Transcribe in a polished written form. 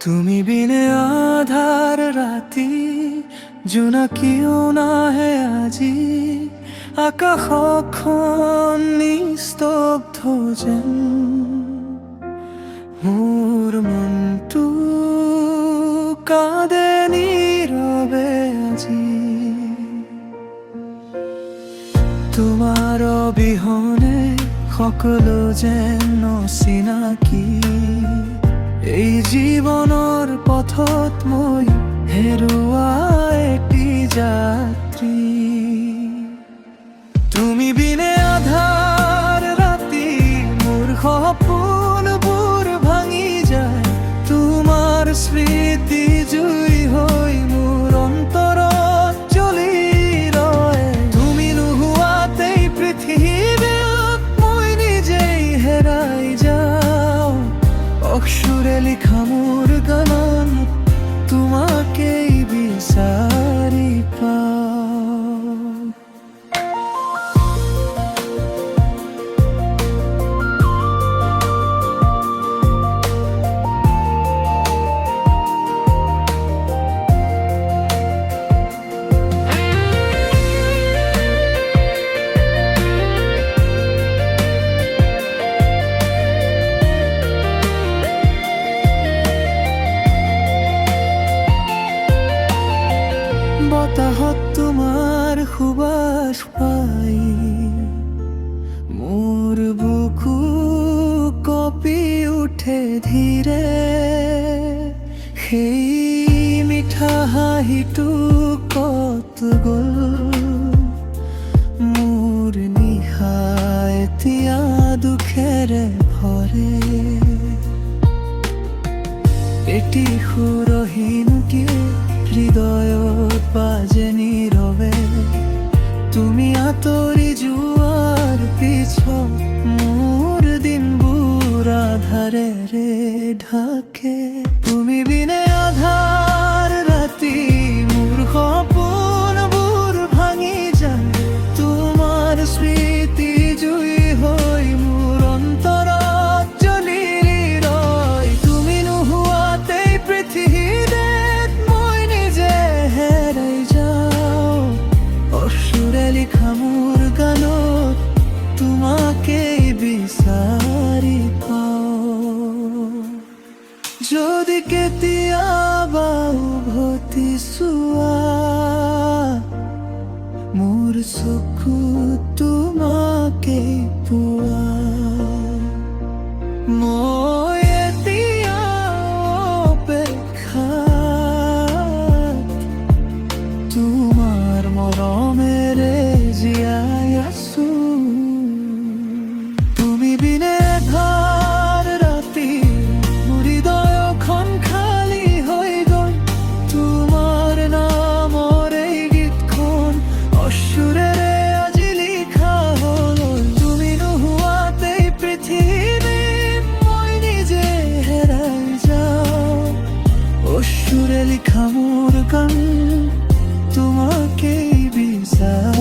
তুমি বিনে আধাৰ ৰাতি জোনাকীও নাহে আজি আকাশখন নিস্তব্ধ যেন মোৰ মনটো কাঁদে নীৰৱে আজি তোমাৰ অবিহনে সকলো যেন অচিনাকি এই জীৱনৰ পথত মই হেৰুৱা এটি যাত্ৰী তুমি বিনে আধাৰ ৰাতি মোৰ সপোনবোৰ ভাঙি যায় তোমাৰ স্মৃতি জুই হৈ মোৰ অন্তৰত জ্বলি ৰয় তুমি নোহোৱাতেই পৃথিৱীত মই নিজেই হেৰাই যাওঁ অক্ষৰে লিখা মোৰ গানত তোমাকেই বিচাৰি পাওঁ বতাহত তোমাৰ সুবাস পাই মোৰ বুকু কঁপি উঠে ধীৰে সেই মিঠা হাঁহিটো কত গ'ল মোৰ নিশা এতিয়া দুখেৰে ভৰে এটি সুৰহীন হৃদয়ত বাজে নীৰৱে তুমি আঁতৰি যোৱাৰ পিছত মোৰ দিনবোৰ আধাৰেৰে ঢাকে তুমি বিনে আধাৰ ৰাতি মোৰ সপোনবোৰ ভাঙি যায় তোমাৰ স্মৃতি জুই হৈ মোৰ অন্তৰত জ্বলি ৰয় তুমি নোহোৱাতেই পৃথিৱীত লিখা মোৰ গানত তোমাকেই বিচাৰি পাওঁ যদি কেতিয়াবা উভতি চোৱা মোৰ চকু তোমাকেই পোৱা মই এতিয়া অপেক্ষাত তোমাৰ মৰমেৰে জীয়াই আছো তুমি বিনে আধাৰ ৰাতি মোৰ হৃদয়খন খালী হৈ গ'ল তোমাৰ নামৰ এই গীতখন অশ্ৰুৰেৰে আজি লিখা হ'ল তুমি নোহোৱাতেই পৃথিৱীত মই নিজে হেৰাই যাওঁ অশ্ৰুৰে লিখা মোৰ গান তোমাকেই বিচাৰি